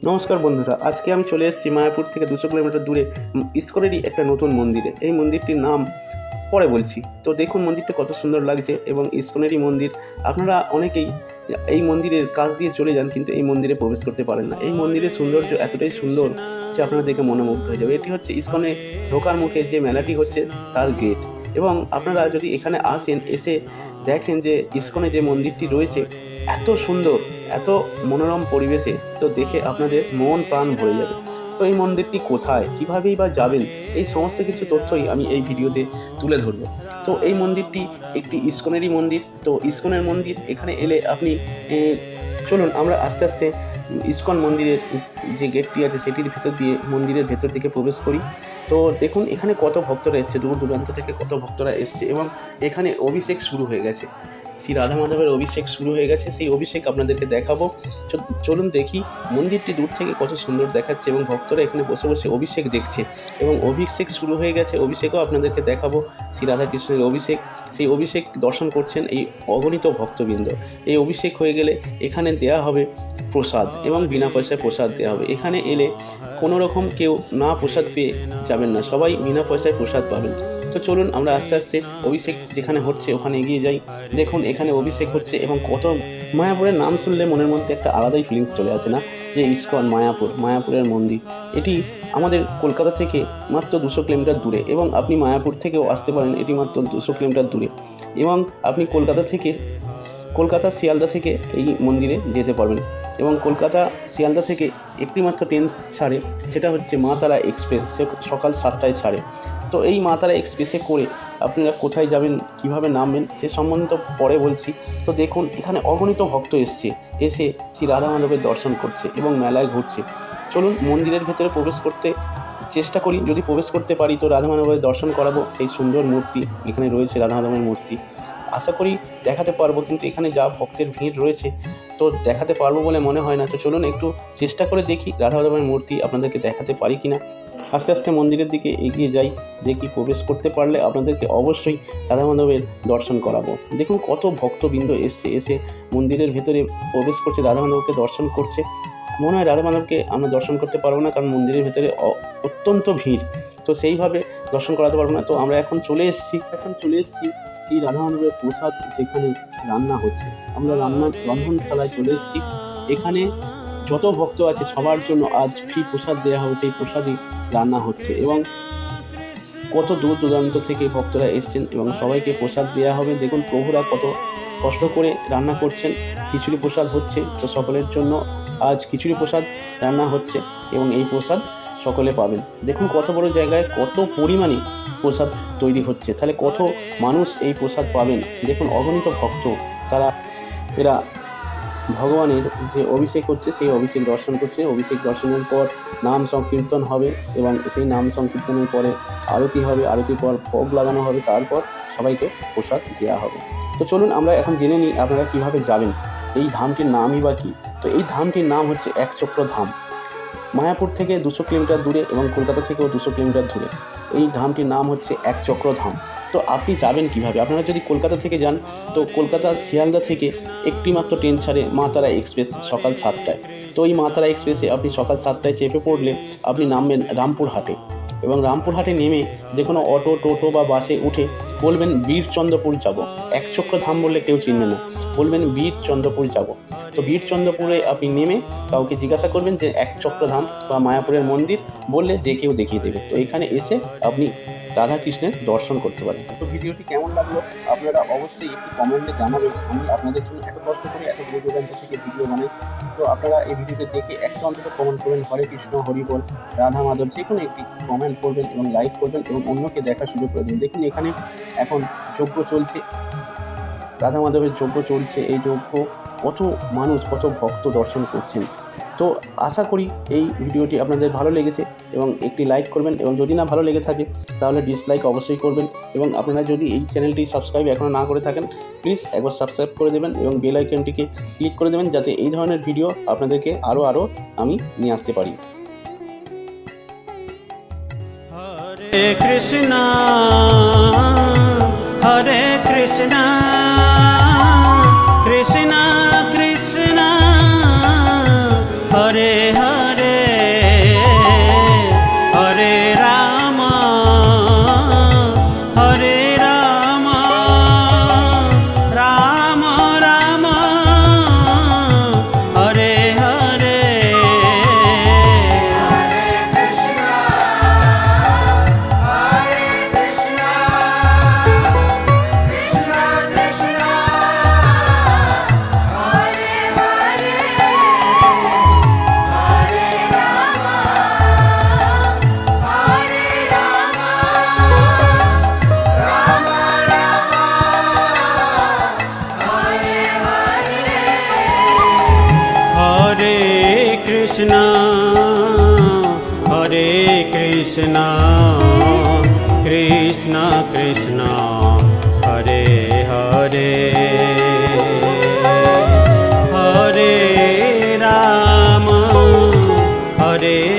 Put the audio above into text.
নমস্কার বন্ধুরা, আজকে আমি চলে এসেছি মায়াপুর থেকে 200 কিলোমিটার দূরে ইসকনেরই একটা নতুন মন্দিরে। এই মন্দিরটির নাম পরে বলছি। তো দেখুন মন্দিরটা কত সুন্দর লাগছে এবং ইসকনেরই মন্দির। আপনারা অনেকেই এই মন্দিরের কাছ দিয়ে চলে যান কিন্তু এই মন্দিরে প্রবেশ করতে পারেন না। এই মন্দিরের সৌন্দর্য এতটাই সুন্দর যে আপনারা দেখে মনোমুগ্ধ হয়ে যাবে। এটি হচ্ছে ইসকনে ঢোকার মুখে যে মেলাটি হচ্ছে তার গেট। এবং আপনারা যদি এখানে আসেন, এসে দেখেন যে ইসকনে যে মন্দিরটি রয়েছে এত সুন্দর, এত মনোরম পরিবেশে, তো দেখে আপনাদের মন প্রাণ ভরে যাবে। তো এই মন্দিরটি কোথায়, কীভাবেই বা যাবেন, এই সমস্ত কিছু তথ্যই আমি এই ভিডিওতে তুলে ধরব। তো এই মন্দিরটি একটি ইসকনেরই মন্দির। তো ইসকনের মন্দির এখানে এলে আপনি চলুন আমরা আস্তে আস্তে ইসকন মন্দিরের যে গেটটি আছে সেটির ভেতর দিয়ে মন্দিরের ভেতর দিকে প্রবেশ করি। তো দেখুন এখানে কত ভক্তরা এসছে, দূর দূরান্ত থেকে কত ভক্তরা এসছে এবং এখানে অভিষেক শুরু হয়ে গেছে। শ্রী রাধা মাধবের অভিষেক শুরু হয়ে গেছে। সেই অভিষেক আপনাদেরকে দেখাবো। চলুন দেখি মন্দিরটি দূর থেকে কত সুন্দর দেখাচ্ছে এবং ভক্তরা এখানে বসে বসে অভিষেক দেখছে এবং অভিষেক শুরু হয়ে গেছে। অভিষেকও আপনাদেরকে দেখাবো, শ্রী রাধাকৃষ্ণের অভিষেক। সেই অভিষেক দর্শন করছেন এই অগণিত ভক্তবৃন্দ। এই অভিষেক হয়ে গেলে এখানে দেয়া হবে প্রসাদ এবং বিনা পয়সায় প্রসাদ দেওয়া হবে। এখানে এলে কোনো রকম কেউ না প্রসাদ পেয়ে যাবেন না, সবাই বিনা পয়সায় প্রসাদ পাবেন। তো চলুন আমরা আস্তে আস্তে অভিষেক যেখানে হচ্ছে ওখানে এগিয়ে যাই। দেখুন এখানে অভিষেক হচ্ছে এবং কত, মায়াপুরের নাম শুনলে মনের মধ্যে একটা আলাদাই ফিলিংস চলে আসে না, যে ইসকন মায়াপুরের মন্দির। এটি আমাদের কলকাতা থেকে মাত্র 200 কিলোমিটার দূরে এবং আপনি মায়াপুর থেকেও আসতে পারেন, এটি মাত্র 200 কিলোমিটার দূরে। এবং আপনি কলকাতা শিয়ালদা থেকে এই মন্দিরে যেতে পারবেন এবং কলকাতা শিয়ালদা থেকে একটি মাত্র ট্রেন ছাড়ে, সেটা হচ্ছে মা তারা এক্সপ্রেস, সকাল 7টায় ছাড়ে। তো এই মা তারা এক্সপ্রেসে করে আপনারা কোথায় যাবেন, কিভাবে নামবেন সে সম্বন্ধে পরে বলছি। তো দেখুন এখানে অগণিত ভক্ত এসে শ্রী রাধা মাধবের দর্শন করছে এবং মেলায় ঘুরছে। চলুন মন্দিরের ভেতরে প্রবেশ করতে চেষ্টা করি, যদি প্রবেশ করতে পারি তো রাধা মাধবের দর্শন করাবো। সেই সুন্দর মূর্তি এখানে রয়েছে, রাধা মাধবের মূর্তি আশা করি দেখাতে পারবো, কিন্তু এখানে যা ভক্তের ভিড় রয়েছে তো দেখাতে পারবো বলে মনে হয় না। তো চলুন একটু চেষ্টা করে দেখি রাধা মাধবের মূর্তি আপনাদেরকে দেখাতে পারি কিনা। আস্তে আস্তে মন্দিরের দিকে এগিয়ে যাই, দেখি প্রবেশ করতে পারলে আপনাদেরকে অবশ্যই রাধা মাধবের দর্শন করাবো। দেখুন কত ভক্তবৃন্দ এসে মন্দিরের ভেতরে প্রবেশ করছে, রাধা মাধবকে দর্শন করছে। মনে হয় রাধা মাধবকে আমরা দর্শন করতে পারবো না, কারণ মন্দিরের ভেতরে অত্যন্ত ভিড়, তো সেইভাবে দর্শন করাতে পারবো না। তো আমরা এখন চলে এসেছি শ্রী রাধা মাধবের প্রসাদ যেখানে রান্না হচ্ছে। আমরা রন্ধনশালায় চলে এসেছি। এখানে যত ভক্ত আছে সবার জন্য আজ ফ্রি প্রসাদ দেওয়া হবে, সেই প্রসাদই রান্না হচ্ছে এবং কত দূর দূরান্ত থেকে ভক্তরা এসছেন এবং সবাইকে প্রসাদ দেওয়া হবে। দেখুন প্রভুরা কত কষ্ট করে রান্না করছেন, খিচুড়ি প্রসাদ হচ্ছে। তো সকলের জন্য আজ খিচুড়ি প্রসাদ রান্না হচ্ছে এবং এই প্রসাদ সকলে পাবেন। দেখুন কত বড় জায়গায় কত পরিমাণে প্রসাদ তৈরি হচ্ছে, তাহলে কত মানুষ এই প্রসাদ পাবেন। দেখুন অগণিত ভক্ত, এরা ভগবানের যে অভিষেক হচ্ছে সেই অভিষেক দর্শন করছে। অভিষেক দর্শনের পর নাম সংকীর্তন হবে এবং সেই নাম সংকীর্তনের পরে আরতি হবে, আরতির পর ভোগ লাগানো হবে, তারপর সবাইকে প্রসাদ দেওয়া হবে। তো চলুন আমরা এখন জেনে নিই আপনারা কীভাবে যাবেন। এই ধামটির নামই বা কী? তো এই ধামটির নাম হচ্ছে একচক্র ধাম। মায়াপুর থেকে 200 কিলোমিটার দূরে এবং কলকাতা থেকেও 200 কিলোমিটার দূরে। এই ধামটির নাম হচ্ছে একচক্র ধাম। তো আপনি যাবেন কিভাবে? আপনারা যদি কলকাতা থেকে যান তো কলকাতা শিয়ালদা থেকে একটি মাত্র ট্রেন ছাড়ে মা তারা এক্সপ্রেস সকাল 7টায়। তো এই মা তারা এক্সপ্রেসে আপনি সকাল 7টায় চেপে পড়লে আপনি নামবেন রামপুরহাটে এবং রামপুরহাটে নেমে যে কোনো অটো, টোটো বা বাসে উঠে বলবেন বীরচন্দ্রপুর যাব। একচক্র ধাম বললে কেউ চিনবে না, বলবেন বীরচন্দ্রপুর যাব। তো বীরচন্দ্রপুরে আপনি নেমে কাউকে জিজ্ঞাসা করবেন যে একচক্র ধাম বা মায়াপুরের মন্দির, বললে যে কেউ দেখিয়ে দেবে। তো এখানে এসে আপনি রাধাকৃষ্ণের দর্শন করতে পারেন। তো ভিডিওটি কেমন লাগলো আপনারা অবশ্যই একটু কমেন্টে জানাবেন। আমি আপনাদের জন্য এত কষ্ট করে এত দূর দূরান্ত থেকে ভিডিও বানাই। তো আপনারা এই ভিডিওতে দেখে একটা অন্তত কমেন্ট করবেন, হরে কৃষ্ণ, হরি বল, রাধা মাধব, যে কোনো একটি কমেন্ট করবেন এবং লাইক করবেন এবং অন্যকে দেখার সুযোগ করে দেবেন। দেখুন এখানে এখন যজ্ঞ চলছে, রাধা মাধবের যজ্ঞ চলছে। এই যজ্ঞ কত মানুষ, কত ভক্ত দর্শন করছেন। তো আশা করি এই ভিডিওটি আপনাদের ভালো লেগেছে এবং একটি লাইক করবেন এবং যদি না ভালো লেগে থাকে তাহলে ডিসলাইক অবশ্যই করবেন। এবং আপনারা যদি এই চ্যানেলটি সাবস্ক্রাইব এখনও না করে থাকেন প্লিজ একবার সাবস্ক্রাইব করে দেবেন এবং বেল আইকনটিকে ক্লিক করে দেবেন, যাতে এই ধরনের ভিডিও আপনাদেরকে আরও আমি নিয়ে আসতে পারি। হরে কৃষ্ণা হরে Krishna Krishna Krishna Hare Hare. Krishna, Hare Krishna, Krishna Krishna, Hare Hare, Hare Rama, Hare